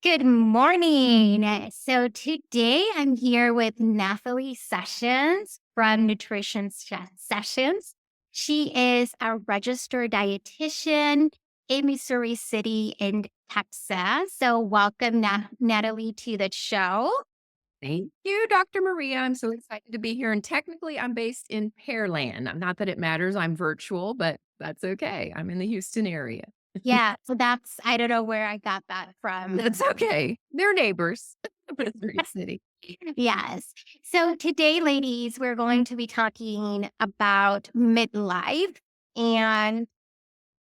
Good morning. So today I'm here with Natalie Sessions from Sessions. She is a registered dietitian in Missouri City in Texas. So welcome, Natalie, to the show. Thank you, Dr. Maria. I'm so excited to be here. And technically, I'm based in Pearland. Not that it matters. I'm virtual, but that's okay. I'm in the Houston area. Yeah, so I don't know where I got that from. That's okay. They're neighbors, Missouri City. Yes. So today, ladies, we're going to be talking about midlife and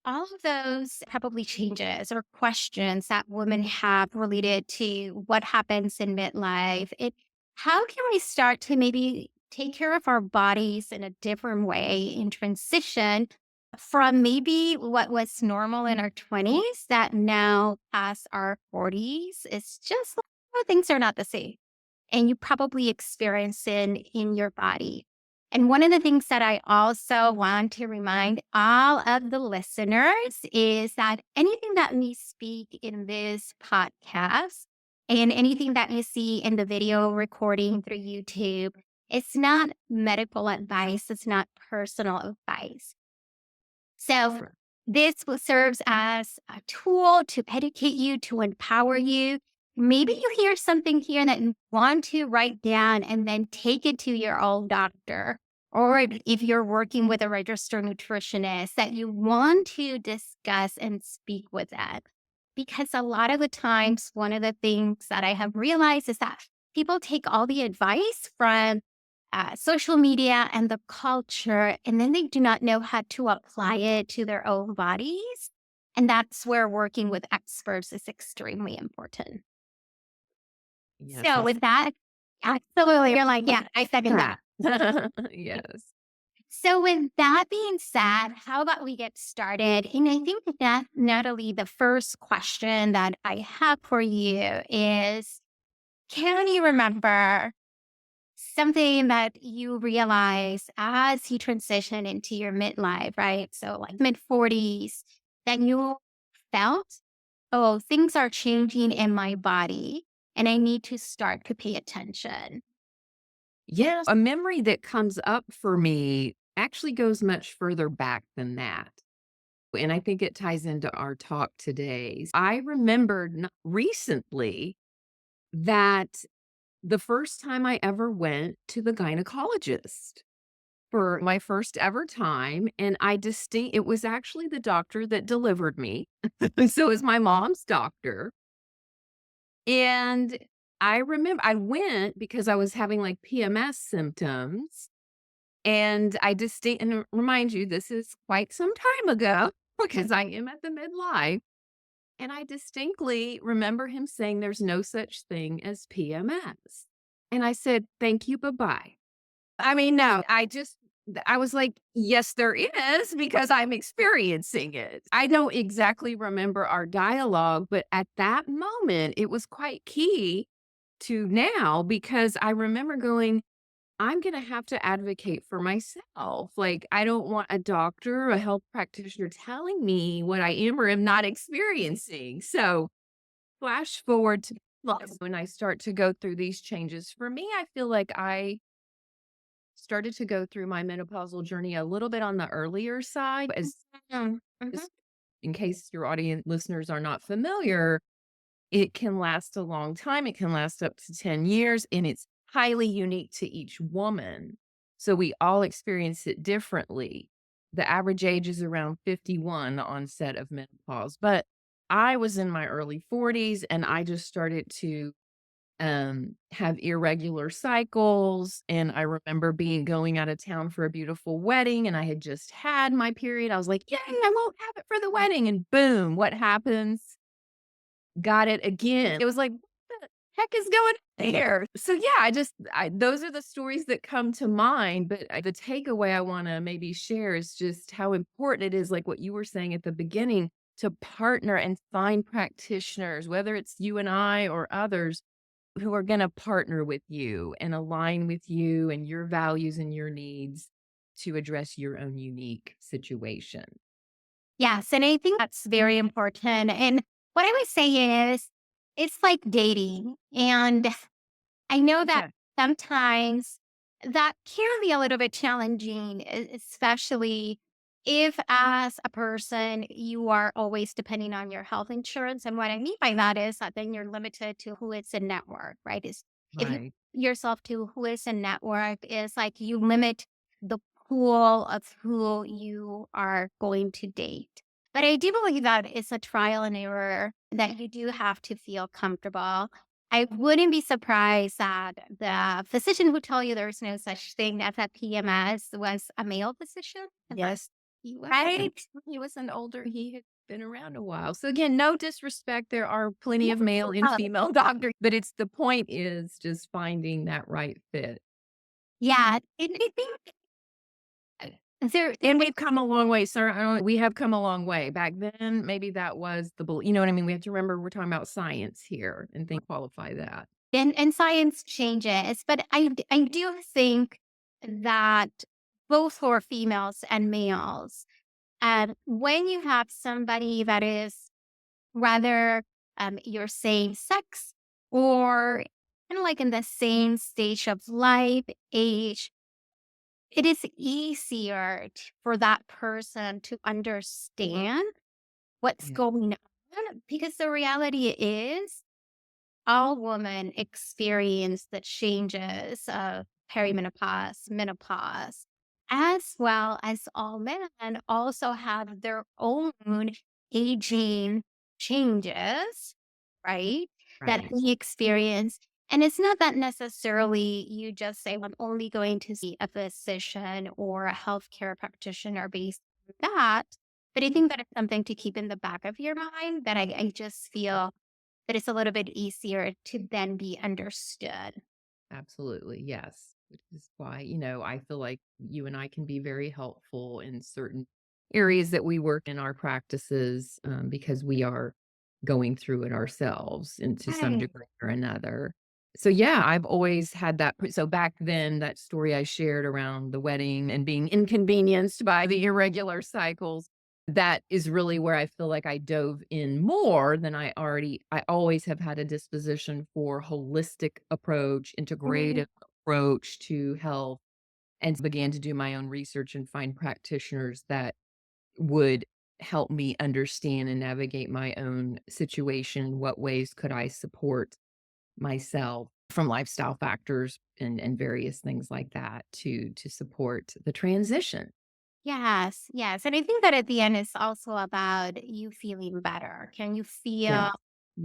all of those probably changes or questions that women have related to what happens in midlife. How can we start to maybe take care of our bodies in a different way in transition from maybe what was normal in our 20s that now past our 40s? It's just like, things are not the same and you probably experience it in your body. And one of the things that I also want to remind all of the listeners is that anything that we speak in this podcast and anything that you see in the video recording through YouTube, it's not medical advice, it's not personal advice. So serves as a tool to educate you, to empower you. Maybe you hear something here that you want to write down and then take it to your own doctor. Or if you're working with a registered nutritionist, that you want to discuss and speak with that. Because a lot of the times, one of the things that I have realized is that people take all the advice from social media and the culture, and then they do not know how to apply it to their own bodies. And that's where working with experts is extremely important. Yes. So, with that, absolutely, you're like, yeah, I second that. Yes. So, with that being said, how about we get started? And I think that, Natalie, the first question that I have for you is, can you remember something that you realize as you transition into your midlife, right? So, like mid 40s, that you felt, oh, things are changing in my body and I need to start to pay attention. Yes. A memory that comes up for me actually goes much further back than that. And I think it ties into our talk today. I remembered recently that the first time I ever went to the gynecologist for my first ever time, and it was actually the doctor that delivered me. So it was my mom's doctor. And I remember I went because I was having like PMS symptoms. And and remind you, this is quite some time ago because I am at the midlife. And I distinctly remember him saying there's no such thing as PMS. And I said, thank you, bye-bye. I mean, no, I was like, yes, there is because I'm experiencing it. I don't exactly remember our dialogue, but at that moment, it was quite key to now because I remember going, I'm going to have to advocate for myself. Like, I don't want a doctor, a health practitioner telling me what I am or am not experiencing. So, flash forward to when I start to go through these changes. For me, I feel like I started to go through my menopausal journey a little bit on the earlier side, Mhm, mhm. as in case your audience listeners are not familiar, it can last a long time. It can last up to 10 years, and it's highly unique to each woman. So we all experience it differently. The average age is around 51, the onset of menopause. But I was in my early 40s and I just started to have irregular cycles. And I remember going out of town for a beautiful wedding, and I had just had my period. I was like, yay, I won't have it for the wedding. And boom, what happens? Got it again. It was like, "What the heck is going on here?" So, yeah, those are the stories that come to mind, but the takeaway I wanna maybe share is just how important it is, like what you were saying at the beginning, to partner and find practitioners, whether it's you and I or others, who are gonna partner with you and align with you and your values and your needs to address your own unique situation. Yes. And I think that's very important. And what I would say is, it's like dating. And I know that Okay. sometimes that can be a little bit challenging, especially if, as a person, you are always depending on your health insurance. And what I mean by that is that then you're limited to who is in network, right? Is if you Right. yourself to who is in network is like you limit the pool of who you are going to date. But I do believe that it's a trial and error that you do have to feel comfortable. I wouldn't be surprised that the physician who told you there's no such thing as a PMS was a male physician, Yes, he was. And right? he was an older he had been around a while. So again, no disrespect. There are plenty of male and Yeah. female doctors, but it's the point is just finding that right fit. Yeah, and I think there And we've come a long way, sir. I don't we have come a long way. Back then, maybe that was the you know what I mean? We have to remember we're talking about science here and think qualify that. and science changes, but I do think that both for females and males, when you have somebody that is rather your same sex or kind of like in the same stage of life, age, it is easier for that person to understand what's Yeah. going on because the reality is all women experience the changes of perimenopause, menopause, as well as all men also have their own aging changes, right? That Right. we experience. And it's not that necessarily you just say, "Well, I'm only going to see a physician or a healthcare practitioner based on that." But I think that it's something to keep in the back of your mind that I just feel that it's a little bit easier to then be understood. Absolutely, yes. Which is why, I feel like you and I can be very helpful in certain areas that we work in our practices because we are going through it ourselves and to some Right. degree or another. So, yeah, I've always had that. So, back then, that story I shared around the wedding and being inconvenienced by the irregular cycles, that is really where I feel like I dove in more than I always have had a disposition for holistic approach, Mhm. integrative approach to health, and began to do my own research and find practitioners that would help me understand and navigate my own situation. What ways could I support myself from lifestyle factors and various things like that to support the transition? Yes, yes. And I think that at the end, it's also about you feeling better. Can you Yes. feel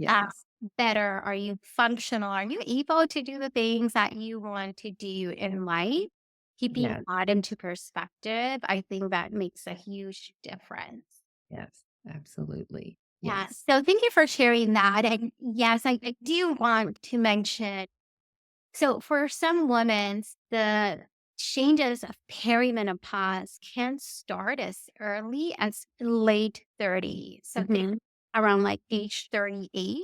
uh, Yes. better? Are you functional? Are you able to do the things that you want to do in life? Keeping Yes. that into perspective, I think that makes a huge difference. Yes. Absolutely. Yeah. Yes. So thank you for sharing that. And yes, I do want to mention. So for some women, the changes of perimenopause can start as early as late 30s. So think Mhm. around like age 38.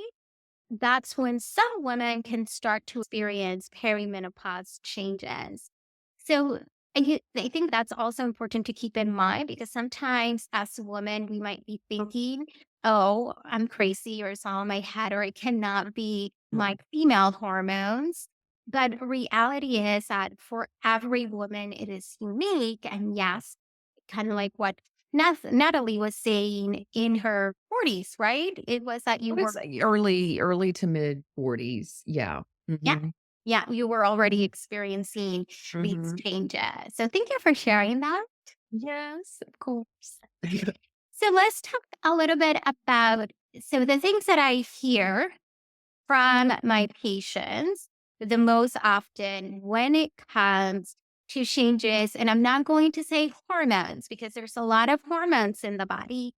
That's when some women can start to experience perimenopause changes. So I think that's also important to keep in mind because sometimes as women, we might be thinking, oh, I'm crazy or it's all in my head or it cannot be my female hormones. But reality is that for every woman, it is unique. And yes, kind of like what Natalie was saying in her 40s, right? It was that I you would were, say early to mid 40s. Yeah. yeah, Mhm. yeah, you were already experiencing these Mhm. changes. So thank you for sharing that. Yes, of course. So let's talk a little bit about so the things that I hear from my patients the most often when it comes to changes, and I'm not going to say hormones because there's a lot of hormones in the body.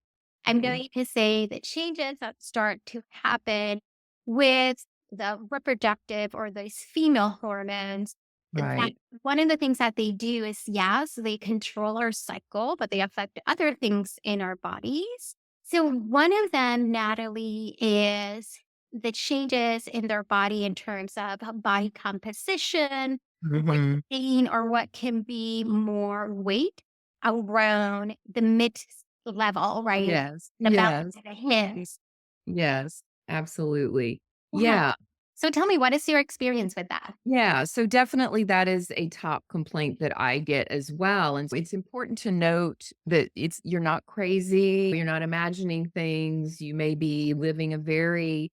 I'm Mhm. going to say the changes that start to happen with the reproductive or those female hormones. That Right. one of the things that they do is, yes, they control our cycle, but they affect other things in our bodies. So, one of them, Natalie, is the changes in their body in terms of body composition, weight Mhm. gain, or what can be more weight around the mid level, right? Yes. The belly Yes. to the hips. Yes. Absolutely. Yeah. Yeah. So tell me, what is your experience with that? Yeah, so definitely that is a top complaint that I get as well, and so it's important to note that you're not crazy, you're not imagining things, you may be living a very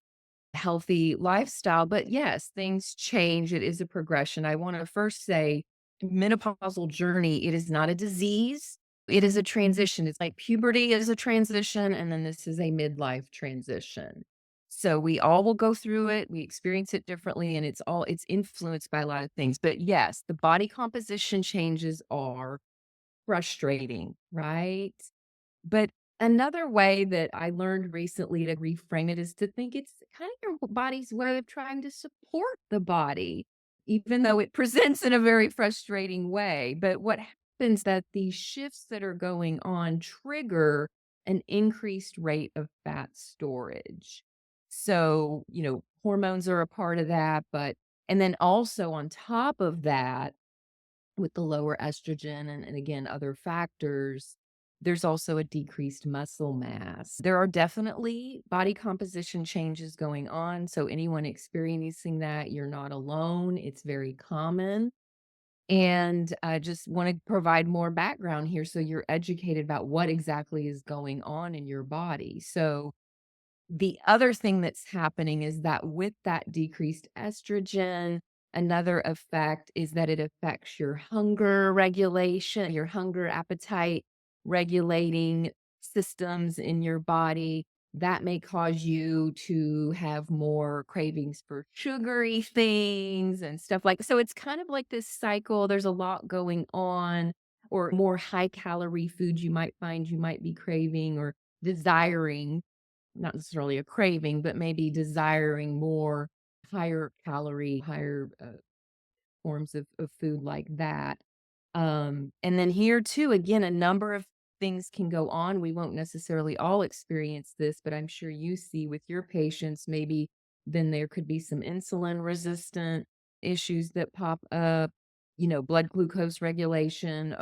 healthy lifestyle, but yes, things change, it is a progression. I wanna first say menopausal journey, it is not a disease, it is a transition. It's like puberty is a transition, and then this is a midlife transition. So we all will go through it, we experience it differently, and it's influenced by a lot of things. But yes, the body composition changes are frustrating, right? But another way that I learned recently to reframe it is to think it's kind of your body's way of trying to support the body, even though it presents in a very frustrating way. But what happens that these shifts that are going on trigger an increased rate of fat storage. So, hormones are a part of that, and then also on top of that, with the lower estrogen and again, other factors, there's also a decreased muscle mass. There are definitely body composition changes going on. So, anyone experiencing that, you're not alone. It's very common. And I just want to provide more background here so you're educated about what exactly is going on in your body. So, the other thing that's happening is that with that decreased estrogen, another effect is that it affects your hunger regulation, your hunger appetite regulating systems in your body. That may cause you to have more cravings for sugary things and stuff so it's kind of like this cycle. There's a lot going on, or more high calorie food you might find you might be craving or desiring, not necessarily a craving, but maybe desiring more higher calorie, higher, forms of food like that. And then here too, again, a number of things can go on. We won't necessarily all experience this, but I'm sure you see with your patients, maybe then there could be some insulin resistant issues that pop up. Blood glucose regulation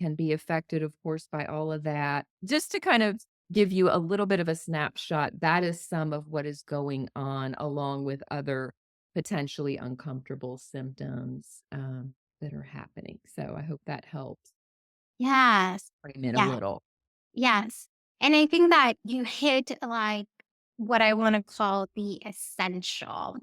can be affected, of course, by all of that. Just to kind of give you a little bit of a snapshot, that is some of what is going on, along with other potentially uncomfortable symptoms. That are happening. So I hope that helps Yes. frame it a Yeah. little. Yes. And I think that you hit like what I want to call the essential,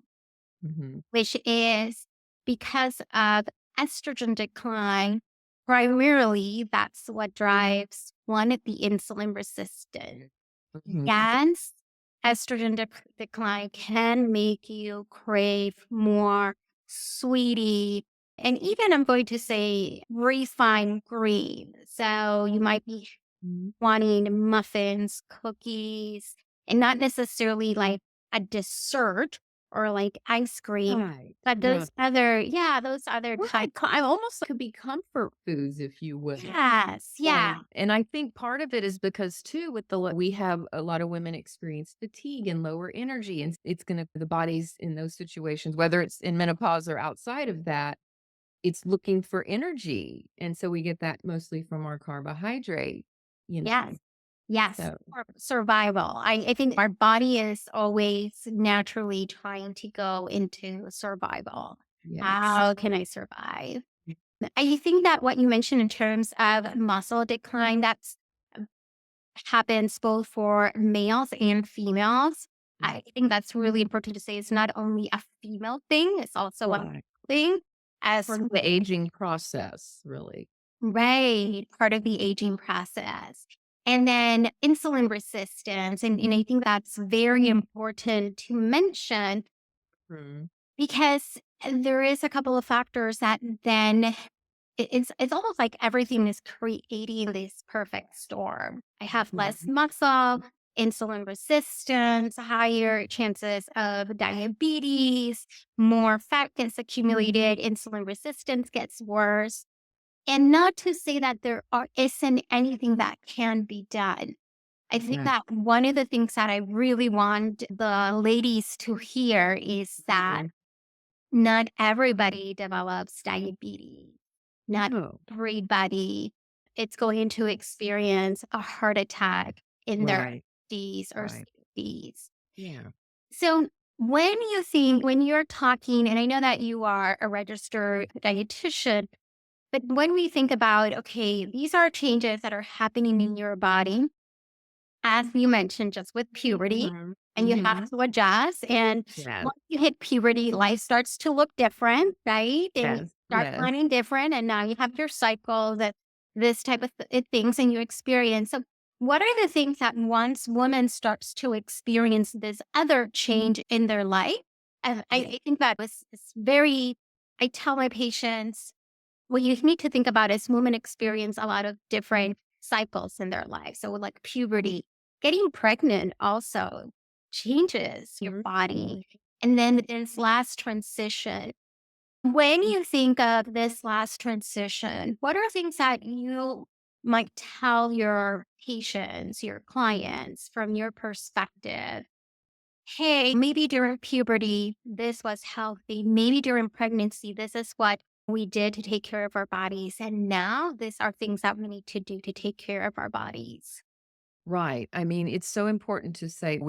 Mhm. which is because of estrogen decline, primarily that's what drives one of the insulin resistance. Mhm. Yes, estrogen decline can make you crave more sweetie and even I'm going to say refined green. So you might be Mhm. wanting muffins, cookies, and not necessarily like a dessert or like ice cream, Right. but Right. those other Right. type. I almost could be comfort foods, if you will. Yes, yeah, And I think part of it is because too, with we have a lot of women experience fatigue and lower energy, and it's gonna the bodies in those situations, whether it's in menopause or outside of that, it's looking for energy. And so we get that mostly from our carbohydrate, you yes. know. Yes, So for survival. I think our body is always naturally trying to go into survival. yes. How can I survive? I think that what you mentioned in terms of muscle decline, that's happens both for males and females. I think that's really important to say. It's not only a female thing, it's also a male Right. thing as Part of the aging process, really. right, part of the aging process. And then insulin resistance. And I think that's very important to mention Mhm. because there is a couple of factors that then it's almost like everything is creating this perfect storm. I have less Mhm. muscle, insulin resistance, higher chances of diabetes, more fat gets accumulated, insulin resistance gets worse. And not to say that isn't anything that can be done. I think Right. that one of the things that I really want the ladies to hear is that Mhm. not everybody develops diabetes. Not Oh, everybody it's going to experience a heart attack in their right, 50s or right. 60s. Yeah. So when you're talking, and I know that you are a registered dietitian, but when we think about, okay, these are changes that are happening in your body, as you mentioned, just with puberty, Mhm. and you Mhm. have to adjust. And Yes. once you hit puberty, life starts to look different, right? And you Yes. start Yes. planning different. And now you have your cycle that this type of things and you experience. So, what are the things that once woman starts to experience this other change in their life? And I think that was it's very, I tell my patients, what you need to think about is women experience a lot of different cycles in their life. So, like puberty, getting pregnant also changes your Mhm. body. And then this last transition. When you think of this last transition, what are things that you might tell your patients, your clients from your perspective? Hey, maybe during puberty, this was healthy. Maybe during pregnancy, this is what we did to take care of our bodies. And now these are things that we need to do to take care of our bodies. Right. I mean, it's so important to say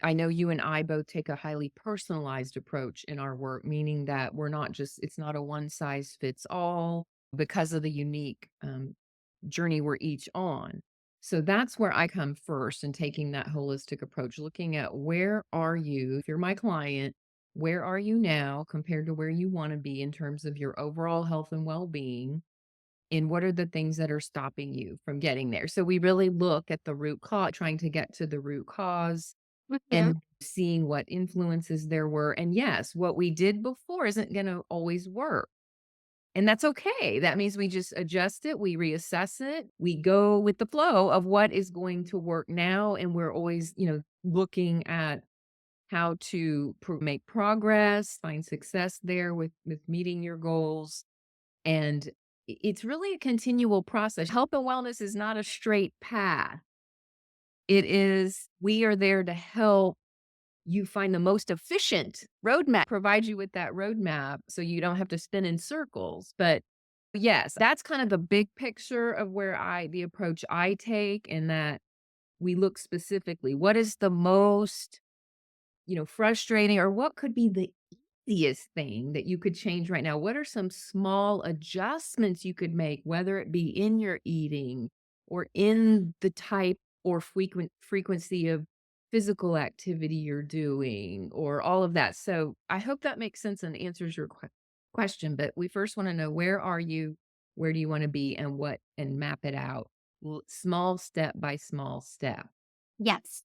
I know you and I both take a highly personalized approach in our work, meaning that we're not just, it's not a one size fits all because of the unique journey we're each on. So that's where I come first in taking that holistic approach, looking at where are you, if you're my client, where are you now compared to where you want to be in terms of your overall health and well being? And what are the things that are stopping you from getting there? So we really look at the root cause, trying to get to the root cause Mhm. and seeing what influences there were. And yes, what we did before isn't going to always work. And that's okay. That means we just adjust it, we reassess it, we go with the flow of what is going to work now. And we're always, looking at how to make progress, find success there with meeting your goals. And it's really a continual process. Health and wellness is not a straight path. It is, we are there to help you find the most efficient roadmap, provide you with that roadmap so you don't have to spin in circles. But yes, that's kind of the big picture of the approach I take, and that we look specifically, what is the most, frustrating, or what could be the easiest thing that you could change right now? What are some small adjustments you could make, whether it be in your eating or in the type or frequency of physical activity you're doing, or all of that? So I hope that makes sense and answers your question. But we first want to know, where are you? Where do you want to be, and map it out small step by small step. Yes,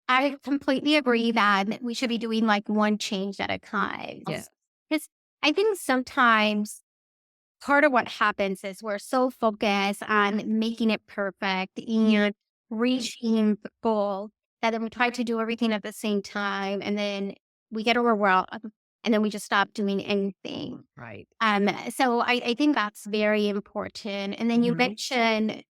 I completely agree that we should be doing like one change at a time. Yeah. Because I think sometimes part of what happens is we're so focused on making it perfect and reaching the goal that then we try to do everything at the same time and then we get overwhelmed and then we just stop doing anything. Right. So I think that's very important. And then you Mhm. mentioned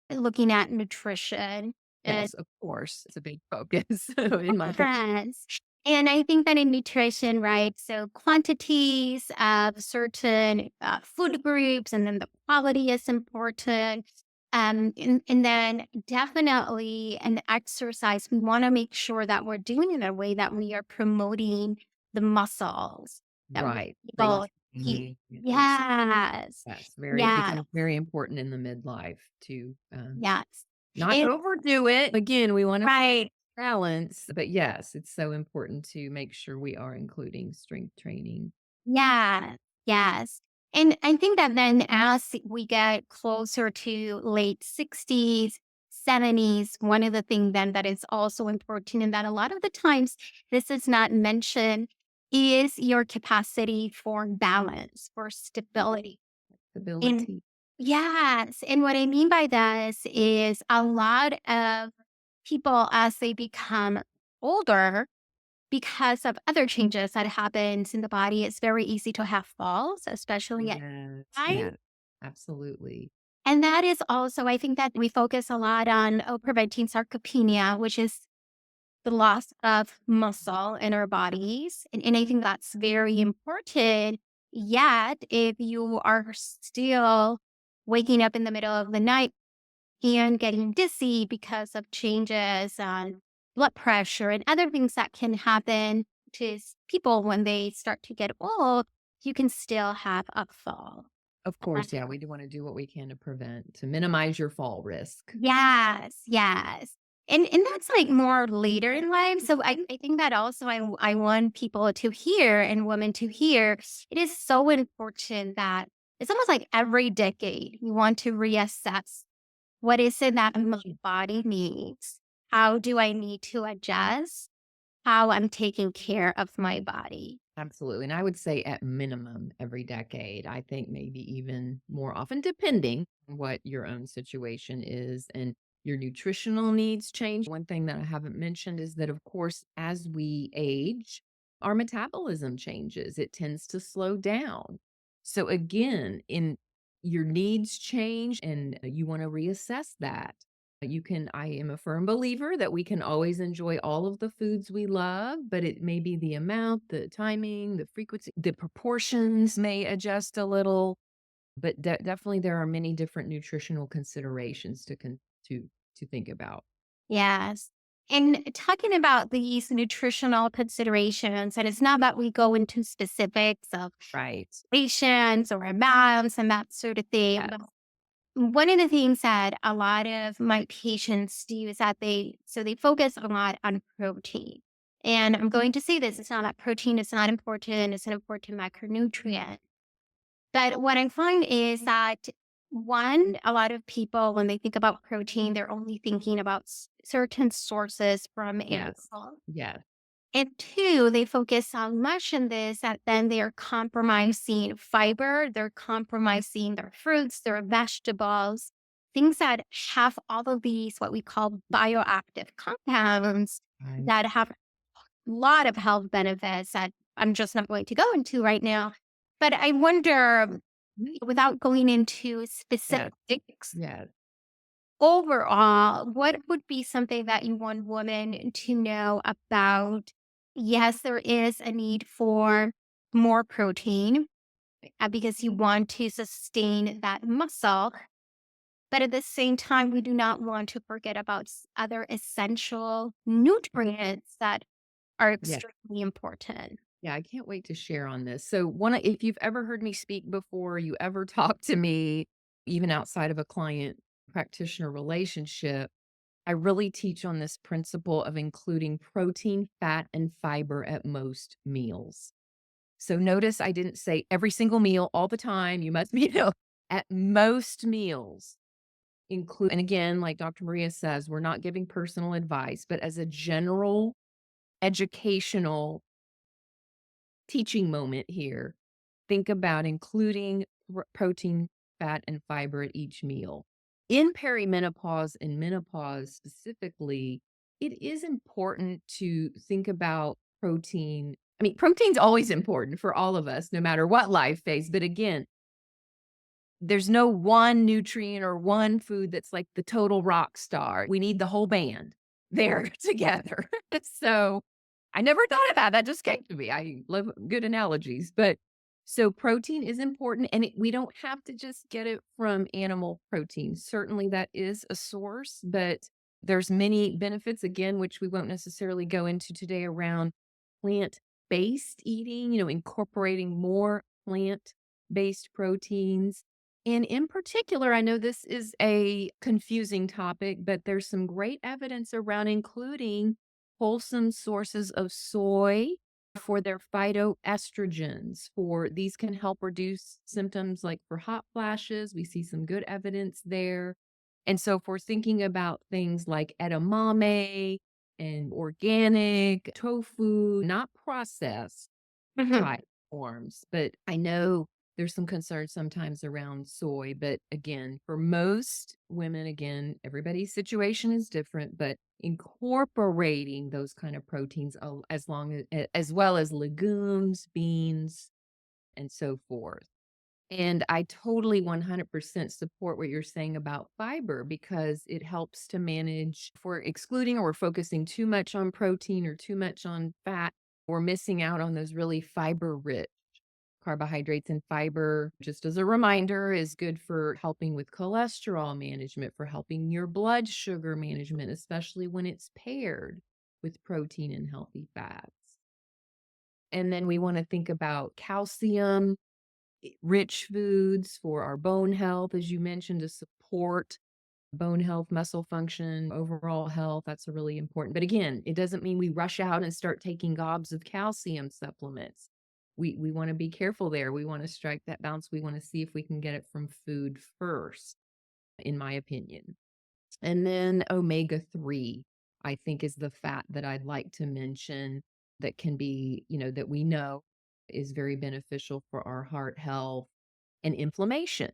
looking at nutrition and Yes, of course. It's a big focus in my yes. And I think that in nutrition, right? So quantities of certain food groups, and then the quality is important. And then definitely an exercise. We want to make sure that we're doing it in a way that we are promoting the muscles that we right. people keep. Protein. Yes. Yes, it Yeah. becomes very important in the midlife to, Yes. not And, overdo it. Again, we wanna right. balance, but yes, it's so important to make sure we are including strength training. Yeah, yes. And I think that then as we get closer to late 60s, 70s, one of the things then that is also important and that a lot of the times this is not mentioned is your capacity for balance, for stability. And Ability. yes, and what I mean by this is a lot of people as they become older because of other changes that happens in the body, it's very easy to have falls, especially at Yes, night. yes, absolutely. And that is also, I think that we focus a lot on preventing sarcopenia, which is the loss of muscle in our bodies. And I think that's very important. Yet, if you are still waking up in the middle of the night and getting dizzy because of changes blood pressure and other things that can happen to people when they start to get old, you can still have a fall. Of course, yeah, we do wanna do what we can to prevent to minimize your fall risk. Yes, yes. And that's like more later in life. So I think that also I want people to hear and women to hear. It is so important that it's almost like every decade you want to reassess what is it that my body needs? How do I need to adjust how I'm taking care of my body? Absolutely, and I would say at minimum every decade. I think maybe even more often, depending on what your own situation is and your nutritional needs change. One thing that I haven't mentioned is that, of course, as we age, our metabolism changes. It tends to slow down. So again, in your needs change and you want to reassess that. I am a firm believer that we can always enjoy all of the foods we love, but it may be the amount, the timing, the frequency, the proportions may adjust a little, but definitely there are many different nutritional considerations to think about. Yes. And talking about these nutritional considerations, and it's not that we go into specifics of Right. patients or amounts and that sort of thing. Yes. But one of the things that a lot of my patients do is that they focus a lot on protein. And I'm going to say this, it's not that protein is not important, it's an important macronutrient. But what I find is that one, a lot of people, when they think about protein, they're only thinking about certain sources from Yes. animal. Yes. And two, they focus so much on this that then they're compromising fiber, they're compromising their fruits, their vegetables, things that have all of these, what we call bioactive compounds Right. that have a lot of health benefits that I'm just not going to go into right now. But I wonder, without going into Yes. specifics, Yes. overall, what would be something that you want women to know about? Yes, there is a need for more protein because you want to sustain that muscle. But at the same time, we do not want to forget about other essential nutrients that are Yes. extremely important. Yeah, I can't wait to share on this. So, if you've ever heard me speak before, you ever talk to me, even outside of a client practitioner relationship, I really teach on this principle of including protein, fat, and fiber at most meals. So, notice I didn't say every single meal all the time. You must be, at most meals include, and again, like Dr. Maria says, we're not giving personal advice, but as a general educational teaching moment here, think about including protein, fat, and fiber at each meal. In perimenopause and menopause specifically, it is important to think about protein. I mean, protein's always important for all of us, no matter what life phase. But again, there's no one nutrient or one food that's like the total rock star. We need the whole band there together. So I never thought of that. That just came to me. I love good analogies. But so protein is important and we don't have to just get it from animal protein. Certainly that is a source, but there's many benefits again, which we won't necessarily go into today around plant-based eating, incorporating more plant-based proteins and in particular, I know this is a confusing topic, but there's some great evidence around including wholesome sources of soy for their phytoestrogens. For these can help reduce symptoms like for hot flashes. We see some good evidence there. And so if we're thinking about things like edamame and organic tofu, not processed, Mhm. right, forms, but I know there's some concern sometimes around soy, but again, for most women, again, everybody's situation is different, but incorporating those kind of proteins as long as well as legumes, beans, and so forth. And I totally 100% support what you're saying about fiber because it helps to manage if we're excluding or we're focusing too much on protein or too much on fat, we're missing out on those really fiber rich carbohydrates and fiber. Just as a reminder, is good for helping with cholesterol management, for helping your blood sugar management, especially when it's paired. with protein and healthy fats. And then we want to think about calcium, rich foods for our bone health, as you mentioned, to support bone health, muscle function, overall health. That's a really important. But again, it doesn't mean we rush out and start taking gobs of calcium supplements. We want to be careful there. We want to strike that balance. We want to see if we can get it from food first, in my opinion. And then omega-3, I think, is the fat that I'd like to mention that can be, that we know is very beneficial for our heart health and inflammation.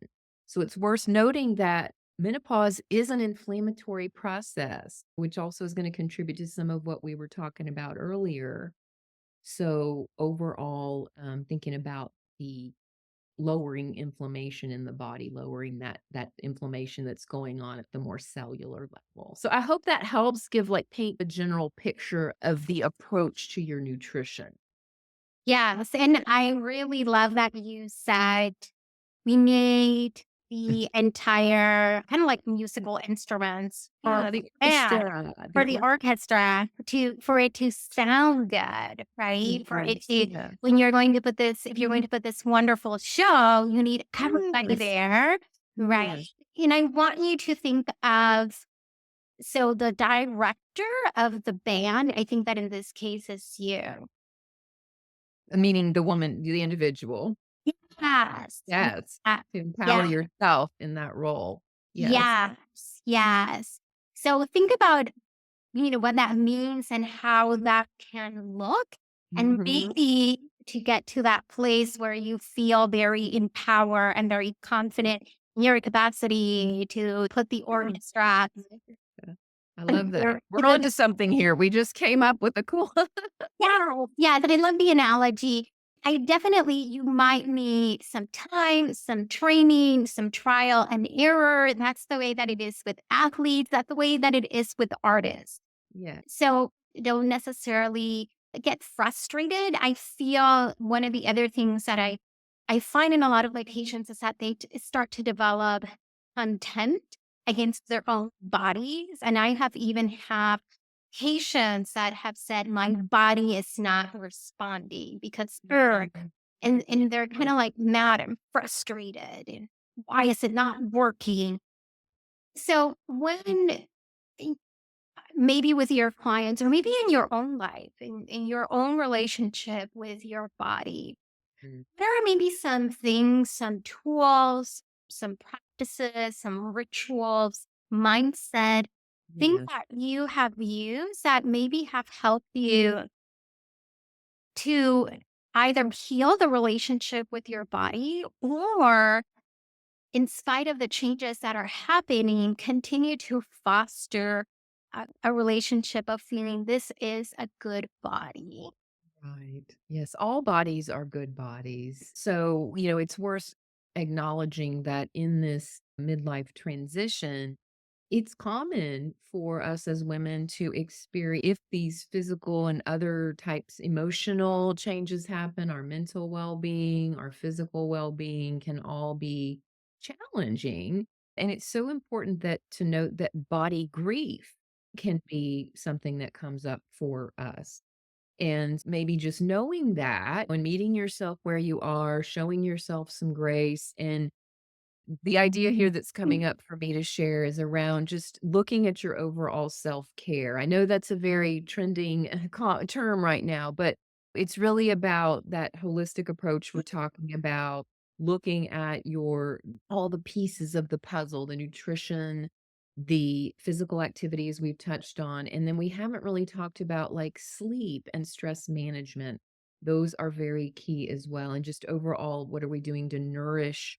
So it's worth noting that menopause is an inflammatory process, which also is going to contribute to some of what we were talking about earlier. So overall, thinking about the lowering inflammation in the body, lowering that inflammation that's going on at the more cellular level. So I hope that helps paint a general picture of the approach to your nutrition. Yes, and I really love that you said we need the entire kind of like musical instruments or Yeah, the band orchestra, for the orchestra to for it to sound good, right? For it yes, to yes, when you're going to put this if you're going to put this wonderful show, you need everybody yes, there, right? yes. And I want you to think of so the director of the band, I think that in this case is you. Meaning the woman, the individual. Yes. Yes, Yeah. to empower Yeah. yourself in that role. Yes. Yes. Yes. So think about, what that means and how that can look. And Mhm. maybe to get to that place where you feel very in power and very confident in your capacity to put the orchestra. Yeah. I love that. We're The onto something here. We just came up with a cool Yeah, yeah, but I love the analogy. I definitely you might need some time, some training, some trial and error. That's the way that it is with athletes. That's the way that it is with artists. Yeah. So don't necessarily get frustrated. I feel one of the other things that I find in a lot of my patients is that they start to develop contempt against their own bodies. And I have even have patients that have said, my body is not responding because and they're kind of like mad and frustrated and why is it not working? So when maybe with your clients or maybe in your own life, in your own relationship with your body, Mm. there are maybe some things, some tools, some practices, some rituals, mindset, things Yeah. that you have used that maybe have helped you to either heal the relationship with your body or in spite of the changes that are happening, continue to foster a relationship of feeling this is a good body. Right. Yes, all bodies are good bodies. So, it's worth acknowledging that in this midlife transition, it's common for us as women to experience if these physical and other types emotional changes happen, our mental well-being, our physical well-being can all be challenging. And it's so important that to note that body grief can be something that comes up for us. And maybe just knowing that when meeting yourself where you are, showing yourself some grace. And the idea here that's coming up for me to share is around just looking at your overall self care. I know that's a very trending term right now, but it's really about that holistic approach we're talking about, looking at all the pieces of the puzzle, the nutrition, the physical activities we've touched on. And then we haven't really talked about like sleep and stress management. Those are very key as well. And just overall, what are we doing to nourish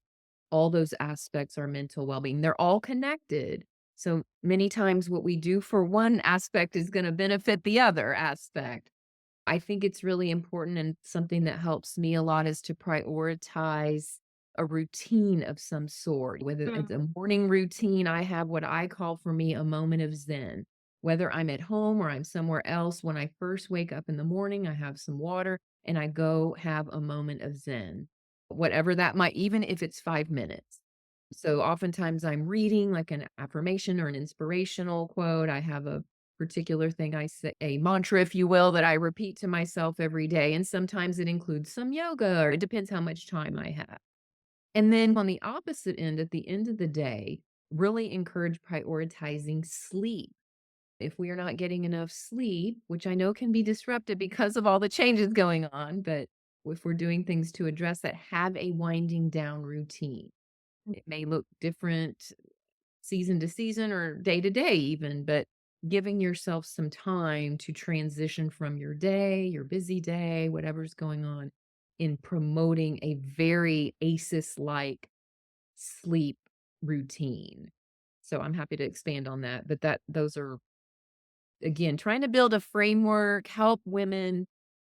all those aspects, our mental well-being? They're all connected. So many times what we do for one aspect is going to benefit the other aspect. I think it's really important, and something that helps me a lot is to prioritize a routine of some sort. Whether it's Mm. a morning routine, I have what I call for me a moment of zen. Whether I'm at home or I'm somewhere else, when I first wake up in the morning, I have some water and I go have a moment of zen. Whatever that might, even if it's 5 minutes. So oftentimes I'm reading like an affirmation or an inspirational quote. I have a particular thing I say, a mantra, if you will, that I repeat to myself every day. And sometimes it includes some yoga, or it depends how much time I have. And then on the opposite end, at the end of the day, really encourage prioritizing sleep. If we are not getting enough sleep, which I know can be disrupted because of all the changes going on, but if we're doing things to address that, have a winding down routine. It may look different season to season or day to day even, but giving yourself some time to transition from your day, your busy day, whatever's going on, in promoting a very ACEs like sleep routine. So I'm happy to expand on that, but those are, again, trying to build a framework, help women.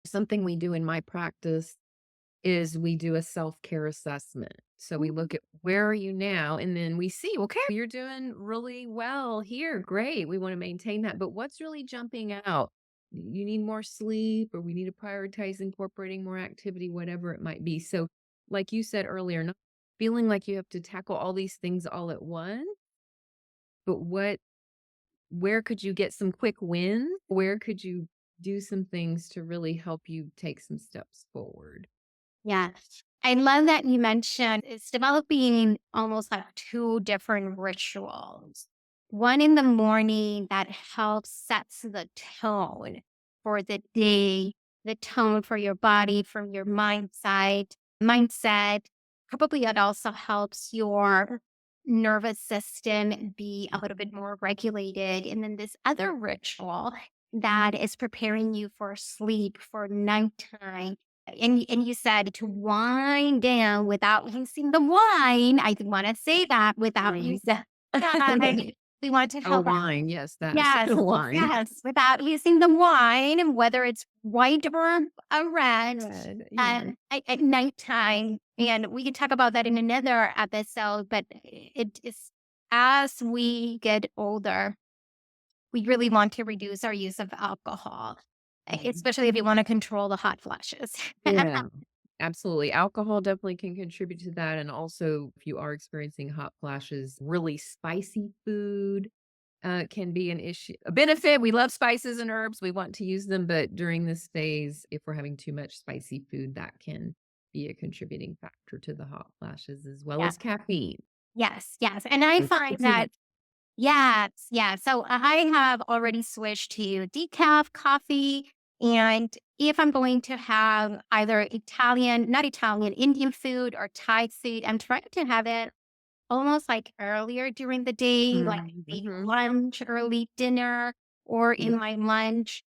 Something we do in my practice is we do a self-care assessment. So we look at where are you now? And then we see, okay, you're doing really well here. Great. We want to maintain that. But what's really jumping out? You need more sleep, or we need to prioritize incorporating more activity, whatever it might be. So, like you said earlier, not feeling like you have to tackle all these things all at once, but where could you get some quick wins? Where could you do some things to really help you take some steps forward? Yeah. I love that you mentioned it's developing almost like two different rituals. One in the morning that helps sets the tone for the day, the tone for your body, from your mindset. Probably it also helps your nervous system be a little bit more regulated. And then this other ritual that is preparing you for sleep, for nighttime, and you said to wind down without using the wine. I wanna say that without Right. using yeah, we want to Oh, help out. wine, yes, that Yes, wine. yes, without using the wine, whether it's white or a red, Good, yeah. at nighttime, and we can talk about that in another episode, but it is as we get older, we really want to reduce our use of alcohol, Mhm. especially if you wanna control the hot flashes. Yeah, absolutely. Alcohol definitely can contribute to that, and also, if you are experiencing hot flashes, really spicy food, can be an issue, a benefit. We love spices and herbs, we want to use them, but during this phase, if we're having too much spicy food, that can be a contributing factor to the hot flashes as well Yeah. as caffeine. Yes, yes, and I It's find too much. that yes, yeah, so I have already switched to decaf coffee, and if I'm going to have either Italian not Italian, Indian food or Thai food, I'm trying to have it almost like earlier during the day, like late Mhm. lunch, early dinner, or Yeah, in my lunch.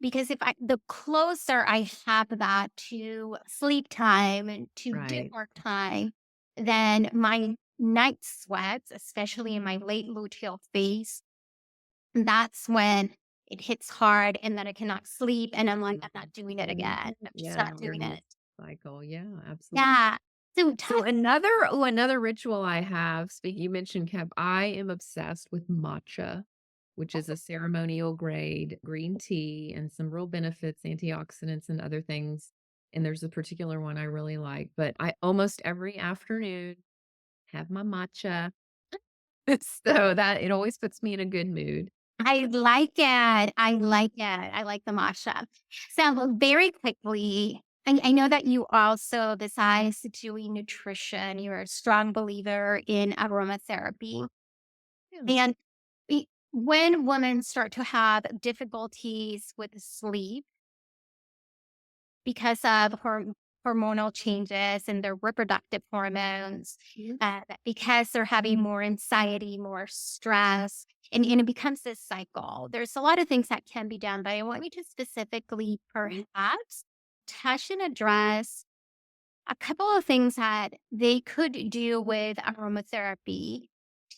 Because if I the closer I have that to sleep time and to right. dinner time, then my night sweats, especially in my late luteal phase, that's when it hits hard and then I cannot sleep. And I'm like, I'm not doing it Mhm. again. I'm just Yeah, not you're doing in it. this cycle. Yeah, absolutely. Yeah. So So another ritual I have, speaking you mentioned I am obsessed with matcha, which is a ceremonial grade green tea and some real benefits, antioxidants and other things. And there's a particular one I really like, but I almost every afternoon have my matcha. So that it always puts me in a good mood. I like it. I like it. I like the matcha. So very quickly, I know that you also, besides doing nutrition, you're a strong believer in aromatherapy. Yeah, And when women start to have difficulties with sleep because of hormonal changes in their reproductive hormones, because they're having more anxiety, more stress, and it becomes this cycle. There's a lot of things that can be done, but I want you to specifically perhaps touch and address a couple of things that they could do with aromatherapy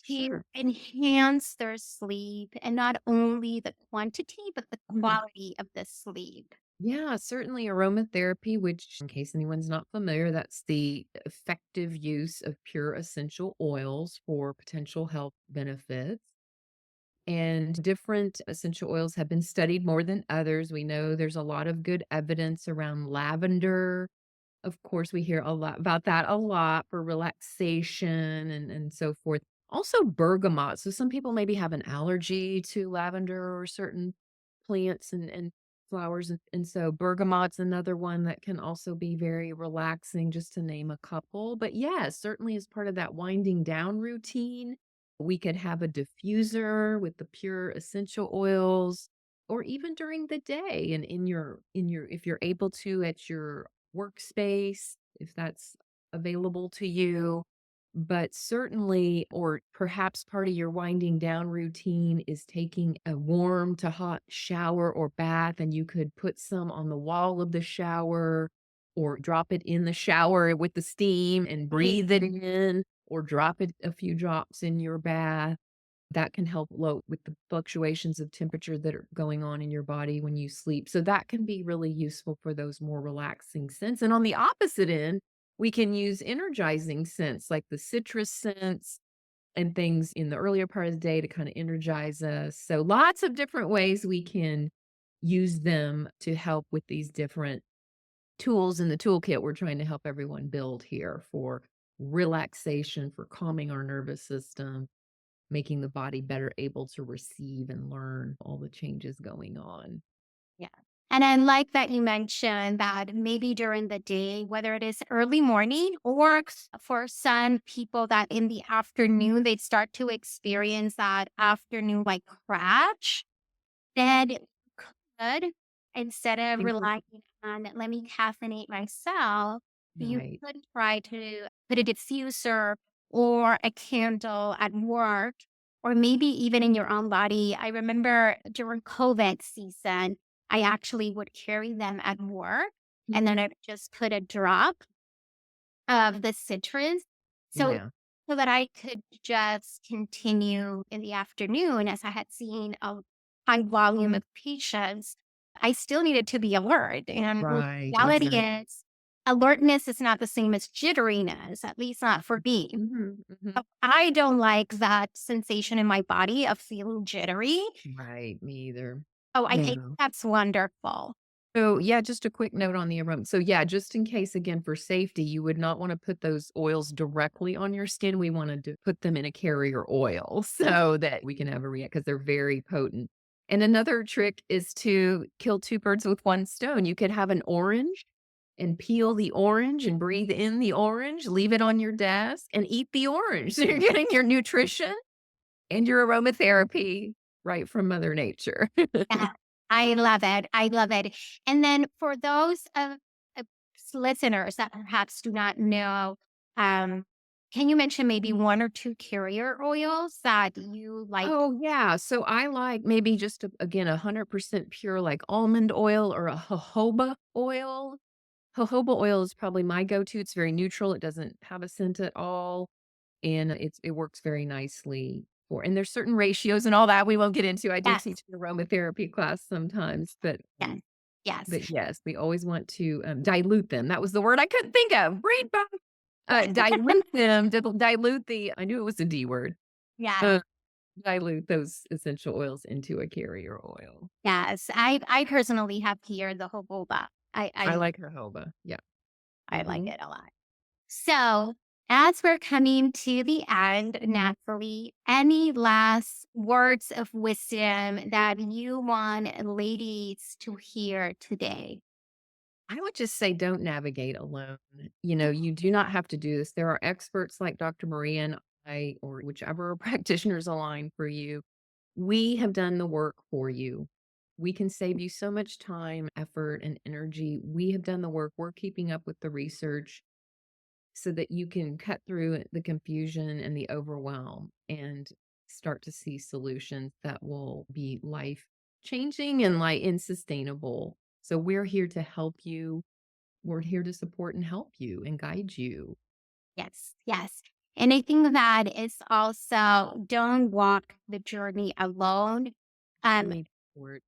to sure. enhance their sleep, and not only the quantity, but the quality of the sleep. Yeah, certainly aromatherapy, which, in case anyone's not familiar, that's the effective use of pure essential oils for potential health benefits. And different essential oils have been studied more than others. We know there's a lot of good evidence around lavender. Of course, we hear a lot about that a lot for relaxation and so forth. Also bergamot. So some people maybe have an allergy to lavender or certain plants and flowers. And so bergamot's another one that can also be very relaxing, just to name a couple. But yeah, certainly as part of that winding down routine, we could have a diffuser with the pure essential oils, or even during the day and in your if you're able to at your workspace, if that's available to you. But certainly, or perhaps part of your winding down routine is taking a warm to hot shower or bath, and you could put some on the wall of the shower or drop it in the shower with the steam and breathe it in, or drop it a few drops in your bath. That can help low with the fluctuations of temperature that are going on in your body when you sleep. So that can be really useful for those more relaxing scents. And on the opposite end, we can use energizing scents like the citrus scents and things in the earlier part of the day to kind of energize us. So lots of different ways we can use them to help with these different tools in the toolkit we're trying to help everyone build here for relaxation, for calming our nervous system, making the body better able to receive and learn all the changes going on. Yeah. And I like that you mentioned that maybe during the day, whether it is early morning or for some people that in the afternoon, they start to experience that afternoon like crash, then you could, instead of Mhm. relying on let me caffeinate myself, you Right. could try to put a diffuser or a candle at work, or maybe even in your own body. I remember during COVID season, I actually would carry them at work and then I'd just put a drop of the citrus. So Yeah. so that I could just continue in the afternoon as I had seen a high volume of patients, I still needed to be alert. And Right, reality exactly. is alertness is not the same as jitteriness, at least not for me. Mhm, mhm. I don't like that sensation in my body of feeling jittery. Right, me either. Oh, I think Yeah. that's wonderful. So, yeah, just a quick note on the aroma. So, yeah, just in case, again, for safety, you would not wanna put those oils directly on your skin. We wanted to put them in a carrier oil so that we can have a react because 'cause they're very potent. And another trick is to kill 2 birds with 1 stone. You could have an orange and peel the orange and breathe in the orange, leave it on your desk, and eat the orange. So you're getting your nutrition and your aromatherapy right from Mother Nature. Yeah, I love it. I love it. And then for those of listeners that perhaps do not know, um, can you mention maybe one or two carrier oils that you like? Oh, yeah. So I like maybe just again, 100% pure like almond oil or a jojoba oil. Jojoba oil is probably my go-to. It's very neutral. It doesn't have a scent at all. And it works very nicely for, and there's certain ratios and all that we won't get into. I do Yes, teach an aromatherapy class sometimes, yes, yes, but yes, we always want to dilute them. That was the word I couldn't think of. Read back. Dilute them, dilute the, I knew it was a D word. yes, Uh, Dilute those essential oils into a carrier oil. yes. I personally have here the jojoba. I like jojoba, yeah. I like Mhm. it a lot. So, as we're coming to the end, Natalie, any last words of wisdom that you want ladies to hear today? I would just say don't navigate alone. You know, you do not have to do this. There are experts like Dr. Maria and I, or whichever practitioners align for you. We have done the work for you. We can save you so much time, effort, and energy. We have done the work. We're keeping up with the research so that you can cut through the confusion and the overwhelm and start to see solutions that will be life changing and like and sustainable. So we're here to help you. We're here to support and help you and guide you. Yes, yes. And I think that is also don't walk the journey alone. You Um, need support.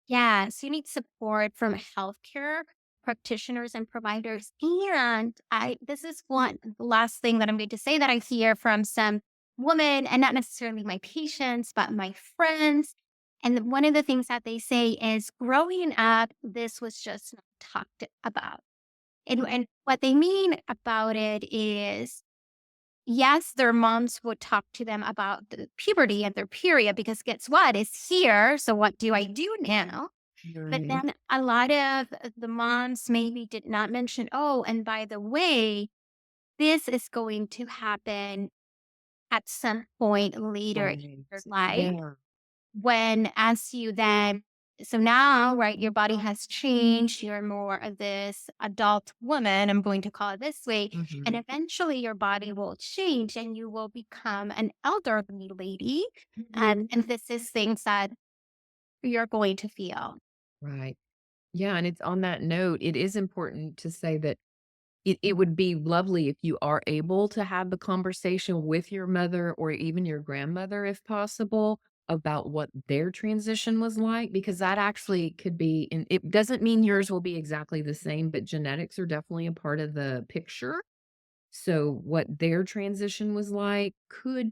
yes, you need support from healthcare practitioners and providers. And I this is one last thing that I'm going to say that I hear from some women, and not necessarily my patients, but my friends. And one of the things that they say is growing up, this was just not talked about. And what they mean about it is yes, their moms would talk to them about the puberty and their period because guess what? It's here. So what do I do now? But Right. then a lot of the moms maybe did not mention, oh, and by the way, this is going to happen at some point later in Right. your life Yeah. when as you then so now, right, your body has changed. You're more of this adult woman. I'm going to call it this way. And Mhm. eventually your body will change and you will become an elderly lady. And this is things that you're going to feel. Right. Yeah, and it's on that note, it is important to say that it would be lovely if you are able to have the conversation with your mother or even your grandmother, if possible, about what their transition was like, because that actually could be and it doesn't mean yours will be exactly the same, but genetics are definitely a part of the picture. So what their transition was like could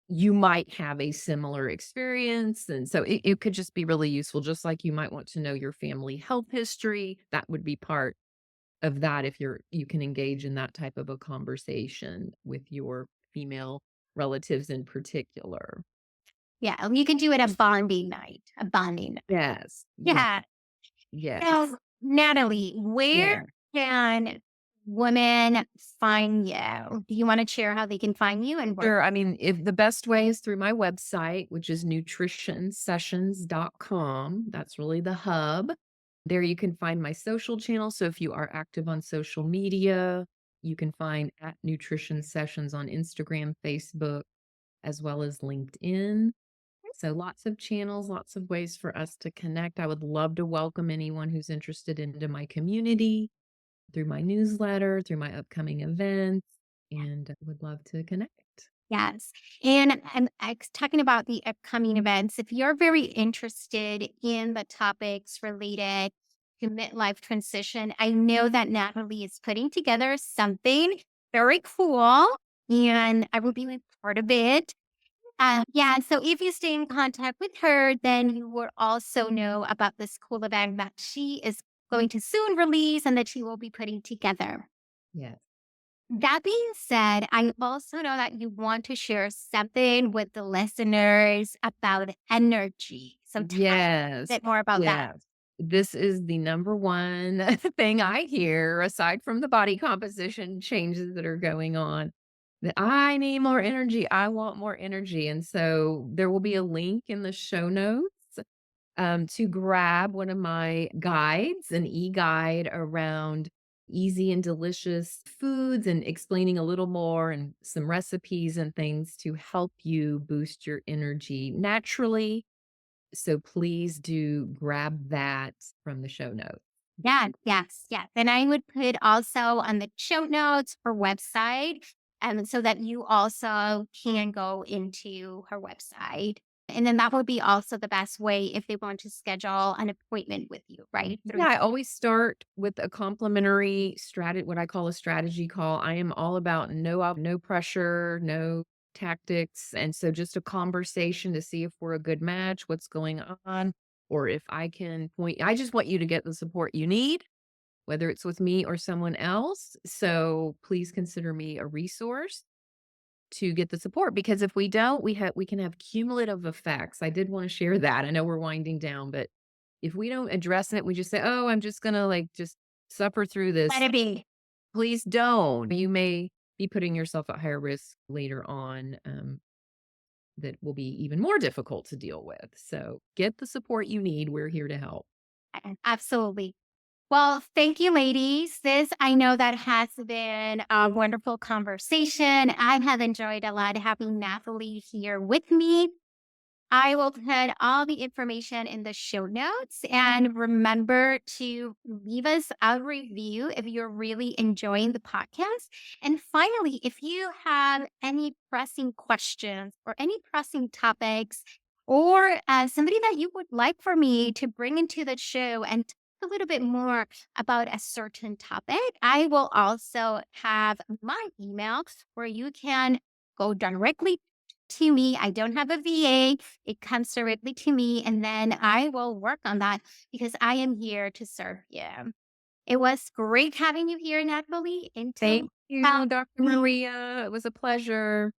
you might have a similar experience, and so it could just be really useful, just like you might want to know your family health history, that would be part of that if you can engage in that type of a conversation with your female relatives in particular. Yeah. You can do it a bonding night, a bonding night. Yes, yeah, Yeah. yes. So, Natalie, where Yeah. can women find you? Do you want to share how they can find you and work? Sure, I mean, if the best way is through my website, which is nutritionsessions.com. That's really the hub. There you can find my social channels, so if you are active on social media, you can find at Nutrition Sessions on Instagram, Facebook, as well as LinkedIn. So lots of channels, lots of ways for us to connect. I would love to welcome anyone who's interested into my community through my newsletter, through my upcoming events, and I would love to connect. Yes. And talking about the upcoming events, if you're very interested in the topics related to midlife transition, I know that Natalie is putting together something very cool and I will be a part of it. Yeah. So if you stay in contact with her, then you will also know about this cool event that she is going to soon release and that she will be putting together. Yes. That being said, I also know that you want to share something with the listeners about energy. So tell us a Yes. bit more about that. Yes. This is the number one thing I hear aside from the body composition changes that are going on. That I need more energy. I want more energy. And so there will be a link in the show notes to grab one of my guides, an e-guide around easy and delicious foods and explaining a little more and some recipes and things to help you boost your energy naturally. So please do grab that from the show notes. Yeah, yes, yes. And I would put also on the show notes her website, so that you also can go into her website. And then that would be also the best way if they want to schedule an appointment with you, right? Yeah, I always start with a complimentary strategy, what I call a strategy call. I am all about no pressure, no tactics. And so just a conversation to see if we're a good match, what's going on, or if I can point. I just want you to get the support you need, whether it's with me or someone else. So please consider me a resource to get the support because if we don't, we can have cumulative effects. I did want to share that. I know we're winding down, but if we don't address it, we just say, "Oh, I'm just gonna like just suffer through Let this." it be. Please don't. You may be putting yourself at higher risk later on that will be even more difficult to deal with. So get the support you need. We're here to help. Absolutely. Well, thank you, ladies. This, I know that has been a wonderful conversation. I have enjoyed a lot having Natalie here with me. I will put all the information in the show notes and remember to leave us a review if you're really enjoying the podcast. And finally, if you have any pressing questions or any pressing topics or somebody that you would like for me to bring into the show and talk a little bit more about a certain topic, I will also have my email where you can go directly to me. I don't have a VA. It comes directly to me, and then I will work on that because I am here to serve you. It was great having you here, Natalie. Until Thank next you, Well, Dr. Maria. It was a pleasure.